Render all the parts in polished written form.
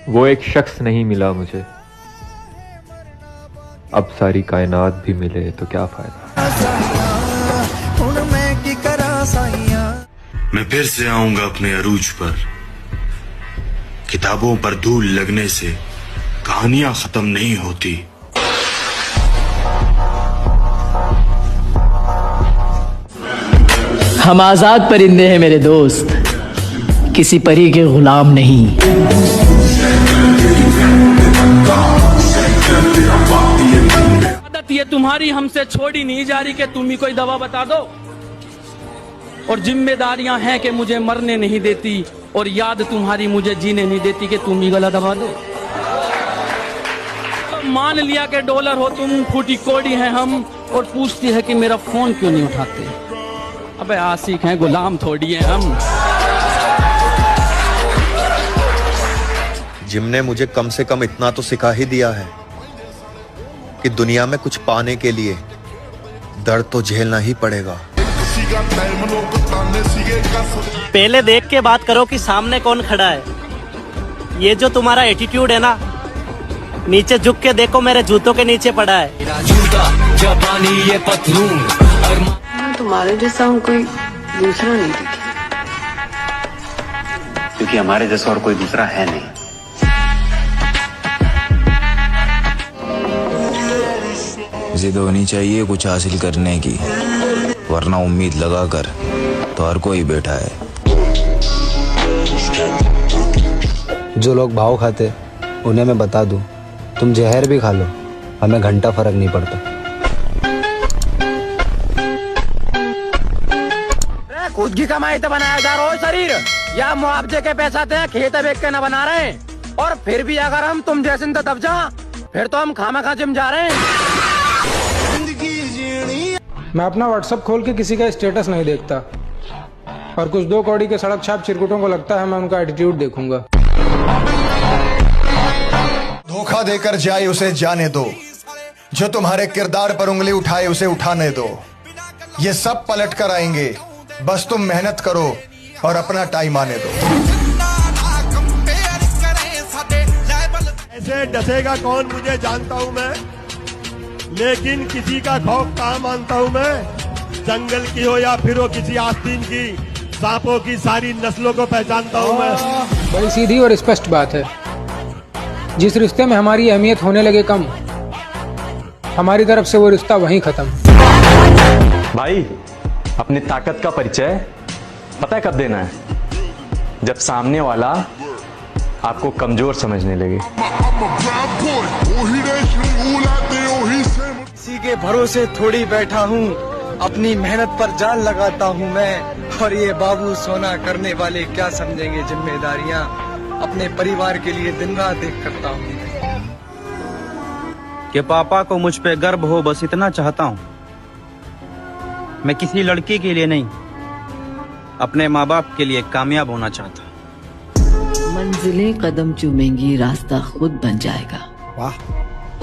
वो एक शख्स नहीं मिला मुझे, अब सारी कायनात भी मिले तो क्या फायदा। मैं फिर से आऊंगा अपने अरूज पर। किताबों पर धूल लगने से कहानियां खत्म नहीं होती। हम आजाद परिंदे हैं मेरे दोस्त, किसी परी के गुलाम नहीं। आदत ये तुम्हारी हमसे छोड़ी नहीं जा रही कि तुम ही कोई दवा बता दो, और जिम्मेदारियां हैं कि मुझे मरने नहीं देती, और याद तुम्हारी मुझे जीने नहीं देती कि तुम ही गला दबा दो। मान लिया कि डॉलर हो तुम, फूटी कोड़ी हैं हम, और पूछती है कि मेरा फोन क्यों नहीं उठाते। अबे आशिक हैं, गुलाम थोड़ी हैं हम। जिम ने मुझे कम से कम इतना तो सिखा ही दिया है कि दुनिया में कुछ पाने के लिए दर्द तो झेलना ही पड़ेगा। पहले देख के बात करो कि सामने कौन खड़ा है। ये जो तुम्हारा एटीट्यूड है ना, नीचे झुक के देखो मेरे जूतों के नीचे पड़ा है। तुम्हारे जैसा हम कोई दूसरा नहीं दिखे, क्योंकि हमारे जैसा और कोई दूसरा है नहीं। जिद होनी चाहिए कुछ हासिल करने की, वरना उम्मीद लगाकर तो हर कोई बैठा है। जो लोग भाव खाते उन्हें मैं बता दूं, तुम जहर भी खा लो, हमें घंटा फर्क नहीं पड़ता। खुद की कमाई तो बनाया जा रहा हो शरीर, या मुआवजे के पैसा थे खेत बेच के न बना रहे हैं। और फिर भी अगर हम तुम जैसे दब जा, फिर तो हम खामा जिम जा रहे हैं। मैं अपना व्हाट्सएप खोल के किसी का स्टेटस नहीं देखता, और कुछ 2 कौड़ी के सड़क छाप चिरकुटों को लगता है मैं उनका एटीट्यूड देखूंगा। धोखा देकर जाए उसे जाने दो, जो तुम्हारे किरदार पर उंगली उठाए उसे उठाने दो। ये सब पलट कर आएंगे, बस तुम मेहनत करो और अपना टाइम आने दो। ऐसे डसेगा कौन मुझे जानता हूँ मैं, लेकिन किसी का खौफ कहाँ मानता हूँ मैं। जंगल की हो या फिर हो किसी आस्तीन की, सांपों की सारी नस्लों को पहचानता हूँ मैं। बड़ी सीधी और स्पष्ट बात है, जिस रिश्ते में हमारी अहमियत होने लगे कम, हमारी तरफ से वो रिश्ता वहीं खत्म। भाई, अपनी ताकत का परिचय पता है कब देना है? जब सामने वाला आपको कमजोर समझने लगे। किसी के भरोसे थोड़ी बैठा हूँ, अपनी मेहनत पर जान लगाता हूँ मैं। और ये बाबू सोना करने वाले क्या समझेंगे जिम्मेदारियाँ, अपने परिवार के लिए दिन रात एक करता हूँ। कि पापा को मुझ पे गर्व हो, बस इतना चाहता हूँ। मैं किसी लड़की के लिए नहीं, अपने माँ बाप के लिए कामयाब होना चाहता हूँ। मंजिलें कदम चूमेंगी, रास्ता खुद बन जाएगा। वाह,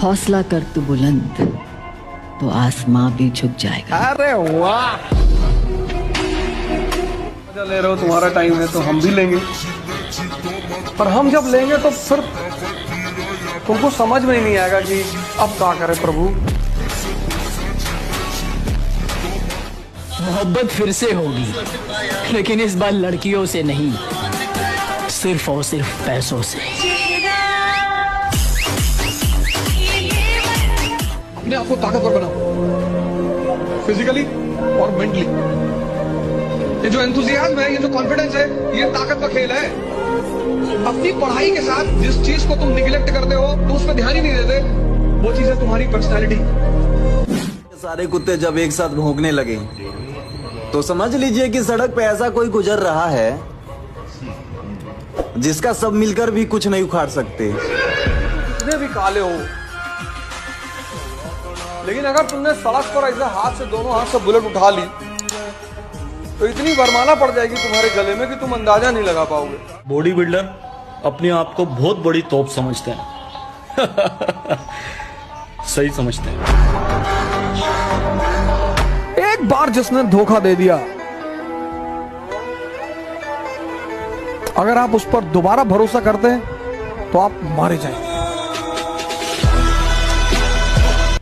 हौसला कर तू बुलंद, तो आसमां भी झुक जाएगा। अरे वाह, मजा ले रहे हो, तुम्हारा टाइम है तो हम भी लेंगे, पर हम जब लेंगे तो फिर तुमको समझ में ही नहीं आएगा कि अब क्या करें प्रभु। मोहब्बत फिर से होगी, लेकिन इस बार लड़कियों से नहीं, सिर्फ और सिर्फ पैसों से। अपने आप को ताकतवर बनाओ, फिजिकली और मेंटली। ये जो एंथुसियाज्म है, ये जो कॉन्फिडेंस है, ये ताकत का खेल है। अपनी पढ़ाई के साथ जिस चीज को तुम निगलेक्ट करते हो, तो उस पर ध्यान ही नहीं देते, वो चीज है तुम्हारी पर्सनैलिटी। सारे कुत्ते जब एक साथ भौंकने लगे तो समझ लीजिए कि सड़क पे ऐसा कोई गुजर रहा है जिसका सब मिलकर भी कुछ नहीं उखाड़ सकते। कितने भी काले हो, लेकिन अगर तुमने सड़क पर ऐसा हाथ से, दोनों हाथ से बुलेट उठा ली, तो इतनी वरमाला पड़ जाएगी तुम्हारे गले में कि तुम अंदाजा नहीं लगा पाओगे। बॉडी बिल्डर अपने आप को बहुत बड़ी तोप समझते हैं। सही समझते हैं। एक बार जिसने धोखा दे दिया, अगर आप उस पर दोबारा भरोसा करते हैं तो आप मारे जाएंगे।